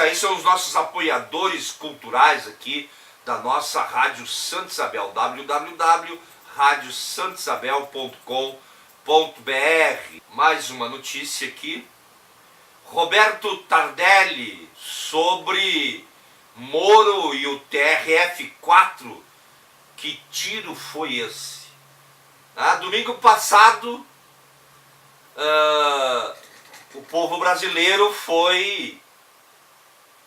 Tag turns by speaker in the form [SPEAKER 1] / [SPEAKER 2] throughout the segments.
[SPEAKER 1] aí são os nossos apoiadores culturais aqui da nossa Rádio Santa Isabel, www.radiosantaisabel.com.br. Mais uma notícia aqui. Roberto Tardelli sobre Moro e o TRF4. Que tiro foi esse? Domingo passado, o povo brasileiro foi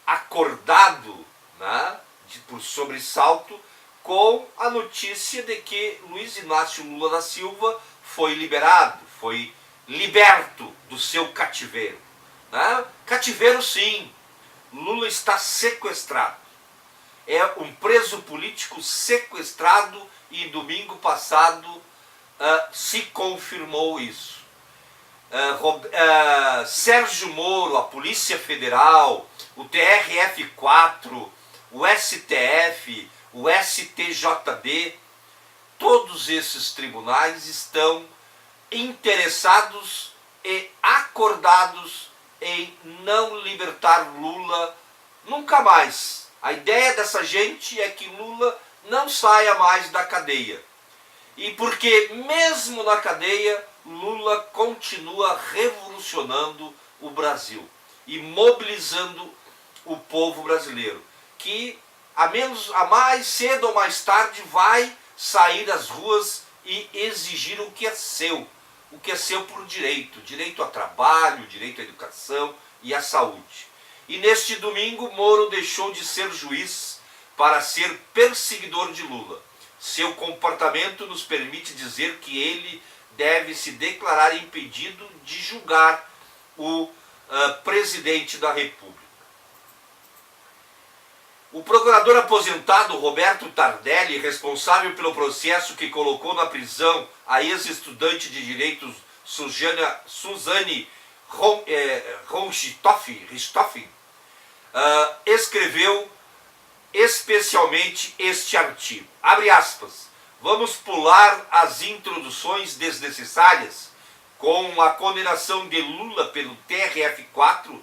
[SPEAKER 1] acordado, por sobressalto, com a notícia de que Luiz Inácio Lula da Silva foi liberado, foi liberto do seu cativeiro. Cativeiro sim, Lula está sequestrado. É um preso político sequestrado e domingo passado se confirmou isso. Sérgio Moro, a Polícia Federal, o TRF4, o STF, o STJD, todos esses tribunais estão interessados e acordados em não libertar Lula nunca mais. A ideia dessa gente é que Lula não saia mais da cadeia. E porque mesmo na cadeia, Lula continua revolucionando o Brasil e mobilizando o povo brasileiro, que a mais cedo ou mais tarde vai sair às ruas e exigir o que é seu por direito, direito ao trabalho, direito à educação e à saúde. E neste domingo, Moro deixou de ser juiz para ser perseguidor de Lula. Seu comportamento nos permite dizer que ele deve se declarar impedido de julgar o presidente da República. O procurador aposentado Roberto Tardelli, responsável pelo processo que colocou na prisão a ex-estudante de direito Suzane Richthofen, escreveu especialmente este artigo. Abre aspas. Vamos pular as introduções desnecessárias com a condenação de Lula pelo TRF4,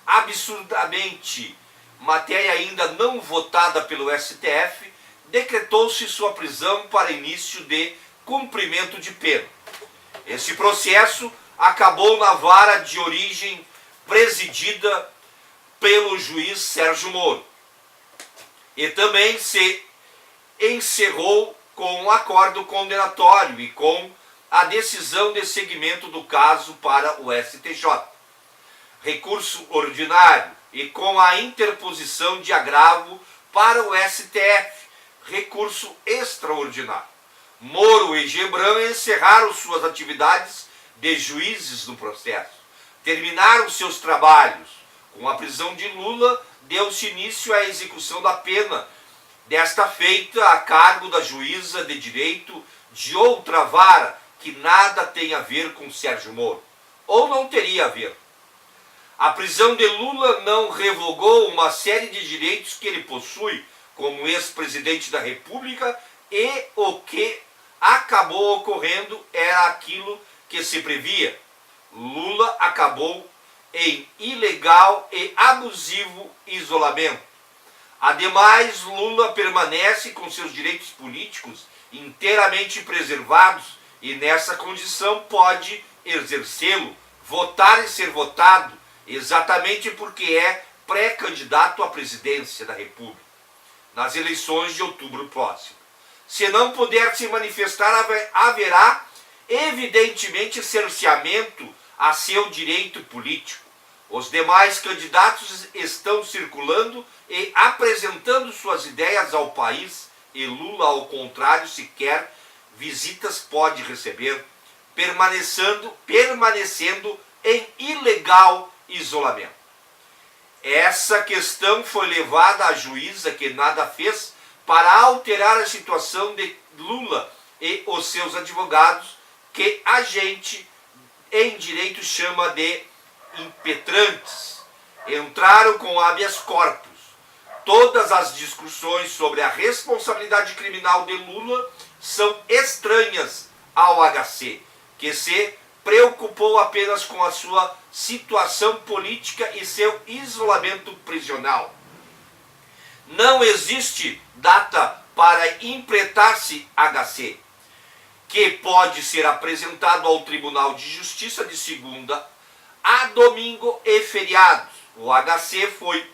[SPEAKER 1] absurdamente, matéria ainda não votada pelo STF, decretou-se sua prisão para início de cumprimento de pena. Esse processo acabou na vara de origem presidida pelo juiz Sérgio Moro e também se encerrou com um acordo condenatório e com a decisão de seguimento do caso para o STJ, recurso ordinário, e com a interposição de agravo para o STF, recurso extraordinário. Moro e Gebran encerraram suas atividades de juízes no processo, terminaram seus trabalhos. Com a prisão de Lula, deu-se início à execução da pena, desta feita a cargo da juíza de direito de outra vara que nada tem a ver com Sérgio Moro, ou não teria a ver. A prisão de Lula não revogou uma série de direitos que ele possui como ex-presidente da República, e o que acabou ocorrendo era aquilo que se previa. Lula acabou em ilegal e abusivo isolamento. Ademais, Lula permanece com seus direitos políticos inteiramente preservados e nessa condição pode exercê-lo, votar e ser votado, exatamente porque é pré-candidato à presidência da República, nas eleições de outubro próximo. Se não puder se manifestar, haverá evidentemente cerceamento a seu direito político. Os demais candidatos estão circulando e apresentando suas ideias ao país e Lula, ao contrário, sequer visitas pode receber, permanecendo em ilegal isolamento. Essa questão foi levada à juíza que nada fez para alterar a situação de Lula e os seus advogados, que a gente em direito chama de impetrantes. Entraram com habeas corpus. Todas as discussões sobre a responsabilidade criminal de Lula são estranhas ao HC, que se preocupou apenas com a sua situação política e seu isolamento prisional. Não existe data para impletar-se HC, que pode ser apresentado ao Tribunal de Justiça de segunda a domingo e feriados. O HC foi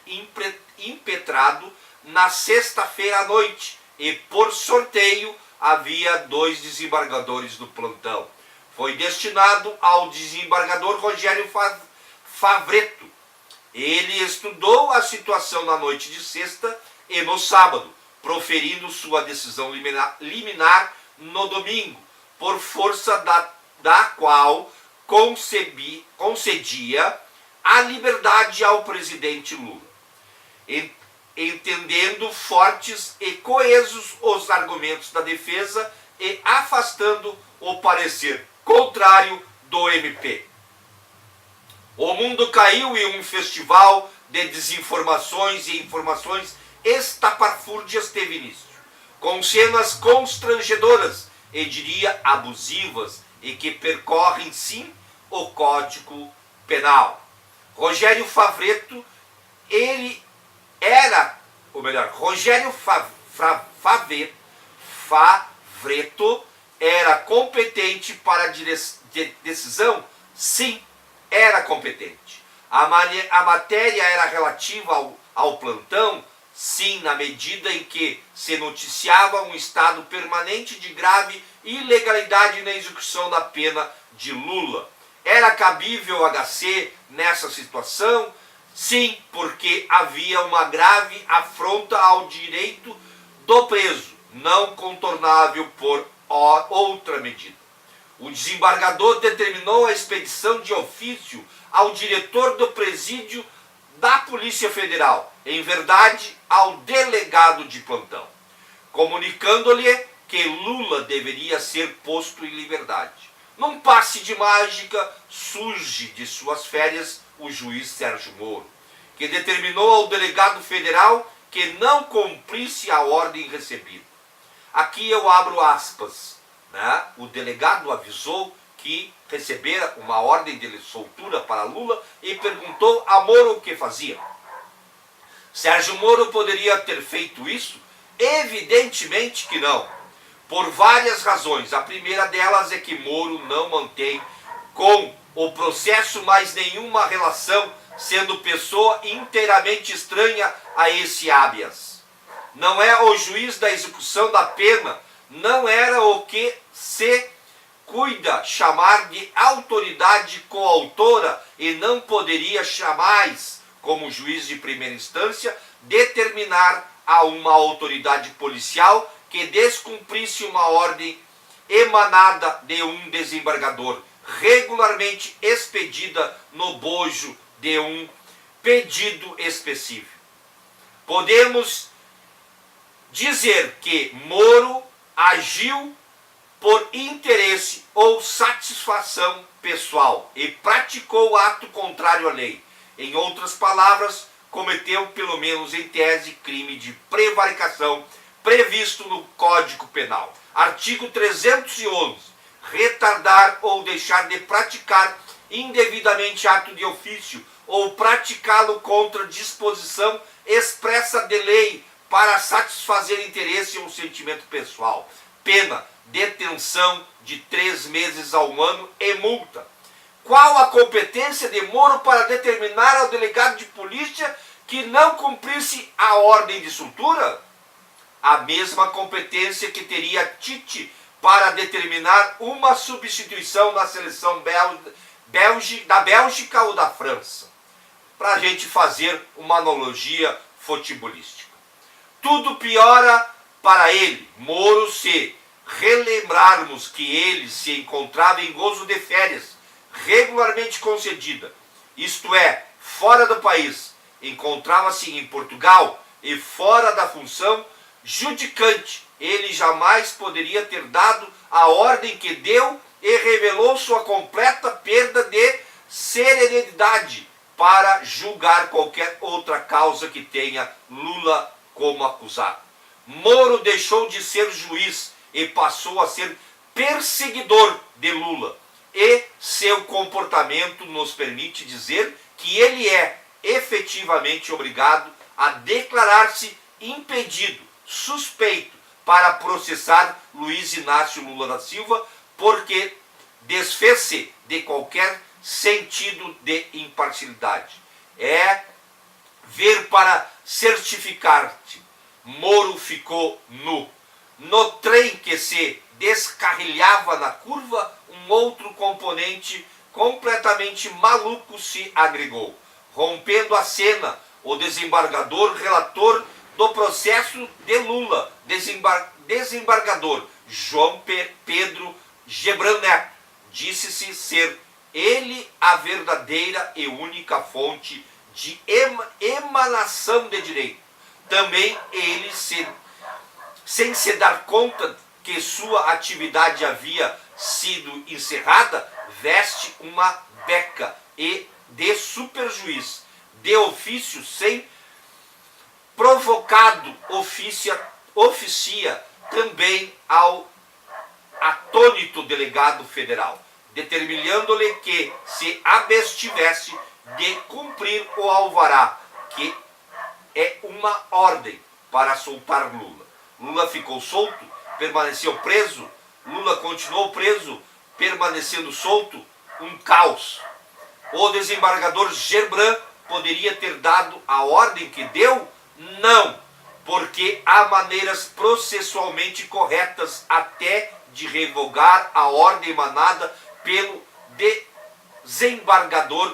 [SPEAKER 1] impetrado na sexta-feira à noite e, por sorteio, havia 2 desembargadores no plantão. Foi destinado ao desembargador Rogério Favreto. Ele estudou a situação na noite de sexta e no sábado, proferindo sua decisão liminar no domingo, por força da qual concedia a liberdade ao presidente Lula, entendendo fortes e coesos os argumentos da defesa e afastando o parecer contrário do MP. O mundo caiu em um festival de desinformações e informações estapafúrdias teve início, com cenas constrangedoras e diria abusivas e que percorrem sim o Código Penal. Rogério Favreto, Rogério Favreto era competente para a decisão? Sim, era competente. A matéria era relativa ao plantão? Sim, na medida em que se noticiava um estado permanente de grave ilegalidade na execução da pena de Lula. Era cabível HC nessa situação? Sim, porque havia uma grave afronta ao direito do preso, não contornável por outra medida. O desembargador determinou a expedição de ofício ao diretor do presídio da Polícia Federal, em verdade, ao delegado de plantão, comunicando-lhe que Lula deveria ser posto em liberdade. Num passe de mágica, surge de suas férias o juiz Sérgio Moro, que determinou ao delegado federal que não cumprisse a ordem recebida. Aqui eu abro aspas, né? O delegado avisou que recebera uma ordem de soltura para Lula e perguntou a Moro o que fazia. Sérgio Moro poderia ter feito isso? Evidentemente que não, por várias razões. A primeira delas é que Moro não mantém com o processo mais nenhuma relação, sendo pessoa inteiramente estranha a esse habeas. Não é o juiz da execução da pena, não era o que se cuida chamar de autoridade coautora e não poderia jamais, como juiz de primeira instância, determinar a uma autoridade policial que descumprisse uma ordem emanada de um desembargador, regularmente expedida no bojo de um pedido específico. Podemos dizer que Moro agiu por interesse ou satisfação pessoal e praticou ato contrário à lei. Em outras palavras, cometeu, pelo menos em tese, crime de prevaricação previsto no Código Penal. Artigo 311. Retardar ou deixar de praticar indevidamente ato de ofício ou praticá-lo contra disposição expressa de lei para satisfazer interesse ou sentimento pessoal. Pena, detenção de 3 meses a 1 ano e multa. Qual a competência de Moro para determinar ao delegado de polícia que não cumprisse a ordem de soltura? A mesma competência que teria Tite para determinar uma substituição na seleção da Bélgica ou da França. Para a gente fazer uma analogia futebolística. Tudo piora para ele, Moro, se relembrarmos que ele se encontrava em gozo de férias, regularmente concedida, isto é, fora do país, encontrava-se em Portugal e fora da função judicante. Ele jamais poderia ter dado a ordem que deu e revelou sua completa perda de serenidade para julgar qualquer outra causa que tenha Lula como acusado. Moro deixou de ser juiz e passou a ser perseguidor de Lula. e seu comportamento nos permite dizer que ele é efetivamente obrigado a declarar-se impedido, suspeito, para processar Luiz Inácio Lula da Silva, porque desfez-se de qualquer sentido de imparcialidade. É ver para certificar-te. Moro ficou nu. No trem que se descarrilhava na curva, um outro componente completamente maluco se agregou. Rompendo a cena, o desembargador relator do processo de Lula, desembargador João Pedro Gebran Neto, disse-se ser ele a verdadeira e única fonte de emanação de direito. Também ele, sem se dar conta que sua atividade havia sido encerrada, veste uma beca e de superjuiz, de ofício sem provocado, oficia também ao atônito delegado federal, determinando-lhe que se abstivesse de cumprir o alvará, que é uma ordem para soltar Lula. Lula ficou solto, permaneceu preso, Lula continuou preso, permanecendo solto, um caos. O desembargador Gebran poderia ter dado a ordem que deu? Não, porque há maneiras processualmente corretas até de revogar a ordem emanada pelo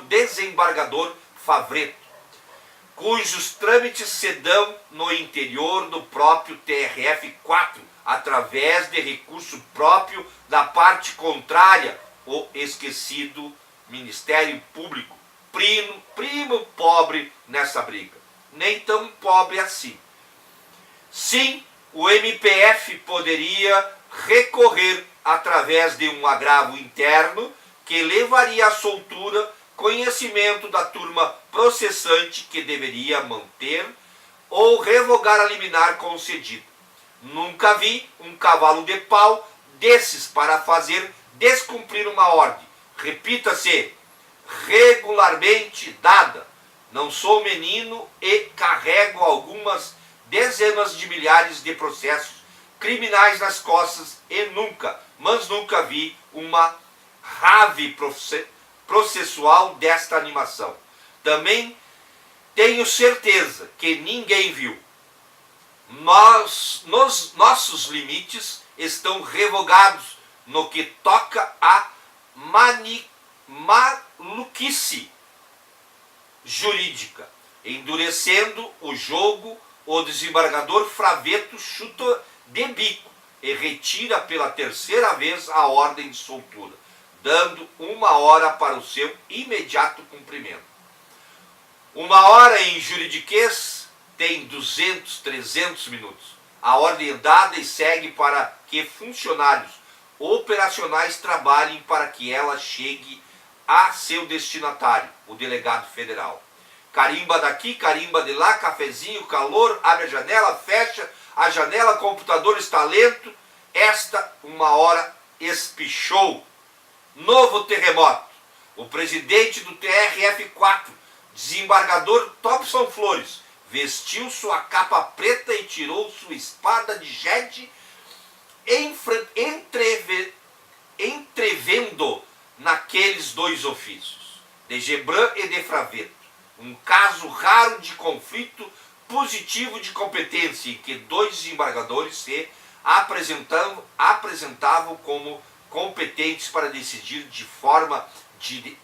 [SPEAKER 1] desembargador Favretto, cujos trâmites se dão no interior do próprio TRF-4, através de recurso próprio da parte contrária, o esquecido Ministério Público, primo pobre nessa briga. Nem tão pobre assim. Sim, o MPF poderia recorrer através de um agravo interno que levaria à soltura, conhecimento da turma processante que deveria manter ou revogar a liminar concedida. Nunca vi um cavalo de pau desses para fazer descumprir uma ordem. Repita-se, regularmente dada. Não sou menino e carrego algumas dezenas de milhares de processos criminais nas costas e nunca vi uma rave processual desta animação. Também tenho certeza que ninguém viu. Nossos limites estão revogados no que toca a maluquice jurídica. Endurecendo o jogo, o desembargador Favretto chuta de bico e retira pela terceira vez a ordem de soltura, dando 1 hora para o seu imediato cumprimento. 1 hora em juridiquês tem 200, 300 minutos. A ordem é dada e segue para que funcionários operacionais trabalhem para que ela chegue a seu destinatário, o delegado federal. Carimba daqui, carimba de lá, cafezinho, calor, abre a janela, fecha a janela, computador está lento. Esta 1 hora espichou. Novo terremoto. O presidente do TRF-4, desembargador Thompson Flores, vestiu sua capa preta e tirou sua espada de jade, entrevendo naqueles dois ofícios, de Gebran e de Favretto, um caso raro de conflito positivo de competência, em que 2 desembargadores se apresentavam como competentes para decidir de forma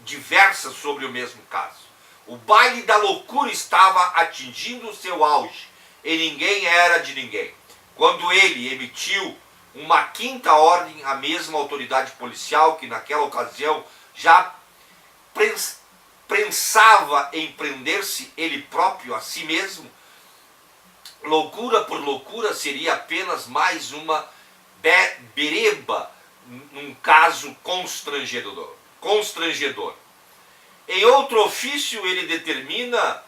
[SPEAKER 1] diversa sobre o mesmo caso. O baile da loucura estava atingindo o seu auge e ninguém era de ninguém. Quando ele emitiu uma 5ª ordem, a mesma autoridade policial que naquela ocasião já pensava em prender-se ele próprio a si mesmo, loucura por loucura seria apenas mais uma bereba num caso constrangedor. Em outro ofício, ele determina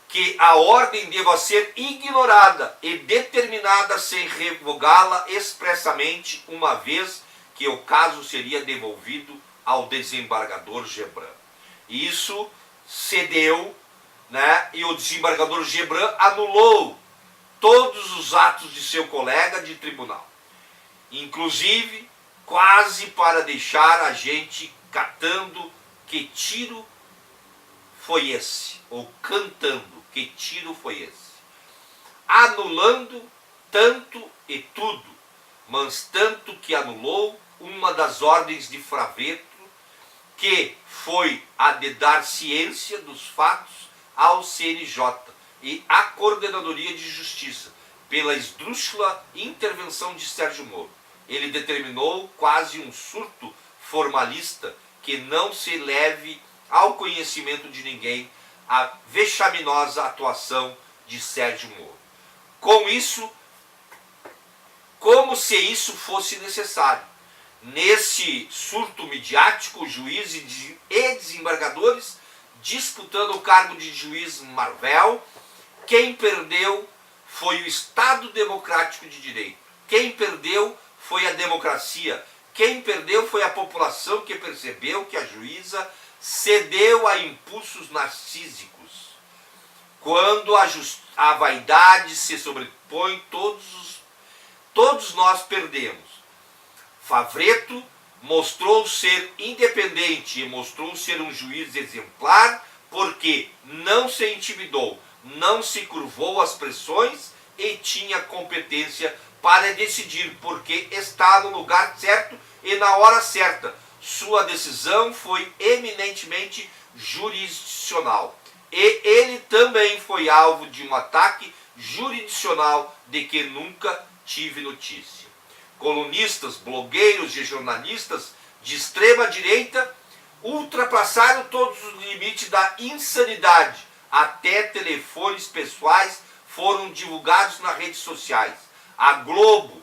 [SPEAKER 1] que a ordem deva ser ignorada e determinada sem revogá-la expressamente, uma vez que o caso seria devolvido ao desembargador Gebran. Isso cedeu, né, e o desembargador Gebran anulou todos os atos de seu colega de tribunal, inclusive quase para deixar a gente catando que tiro foi esse, ou cantando que tiro foi esse, anulando tanto e tudo, mas tanto que anulou uma das ordens de Fraveto, que foi a de dar ciência dos fatos ao CNJ e à Coordenadoria de Justiça, pela esdrúxula intervenção de Sérgio Moro. Ele determinou quase um surto formalista que não se leve ao conhecimento de ninguém a vexaminosa atuação de Sérgio Moro. Com isso, como se isso fosse necessário. Nesse surto midiático, juízes e desembargadores disputando o cargo de juiz Marvel, quem perdeu foi o Estado Democrático de Direito. Quem perdeu foi a democracia. Quem perdeu foi a população que percebeu que a juíza cedeu a impulsos narcísicos. Quando a vaidade se sobrepõe, todos nós perdemos. Favreto mostrou ser independente e mostrou ser um juiz exemplar porque não se intimidou, não se curvou às pressões e tinha competência para decidir porque está no lugar certo e na hora certa. Sua decisão foi eminentemente jurisdicional. E ele também foi alvo de um ataque jurisdicional de que nunca tive notícia. Colunistas, blogueiros e jornalistas de extrema direita ultrapassaram todos os limites da insanidade. Até telefones pessoais foram divulgados nas redes sociais. A Globo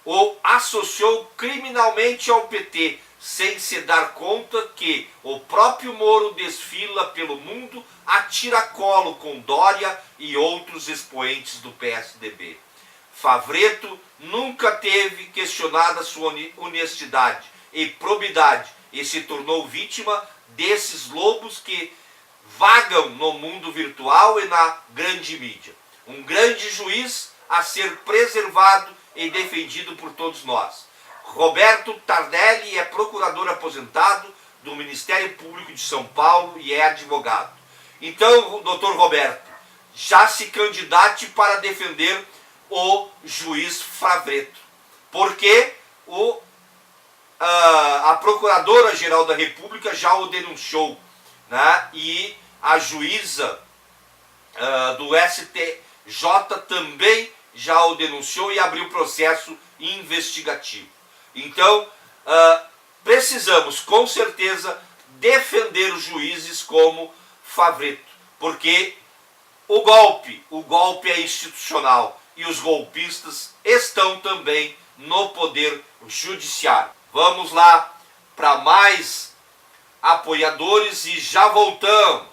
[SPEAKER 1] o associou criminalmente ao PT, sem se dar conta que o próprio Moro desfila pelo mundo a tiracolo com Dória e outros expoentes do PSDB. Favreto nunca teve questionada sua honestidade e probidade e se tornou vítima desses lobos que vagam no mundo virtual e na grande mídia. Um grande juiz a ser preservado e defendido por todos nós. Roberto Tardelli é procurador aposentado do Ministério Público de São Paulo e é advogado. Então, doutor Roberto, já se candidate para defender o juiz Favreto, porque a Procuradora-Geral da República já o denunciou, né? E a juíza do STJ também já o denunciou e abriu processo investigativo. Então, precisamos com certeza defender os juízes como Favreto, porque o golpe é institucional e os golpistas estão também no poder judiciário. Vamos lá para mais apoiadores e já voltamos.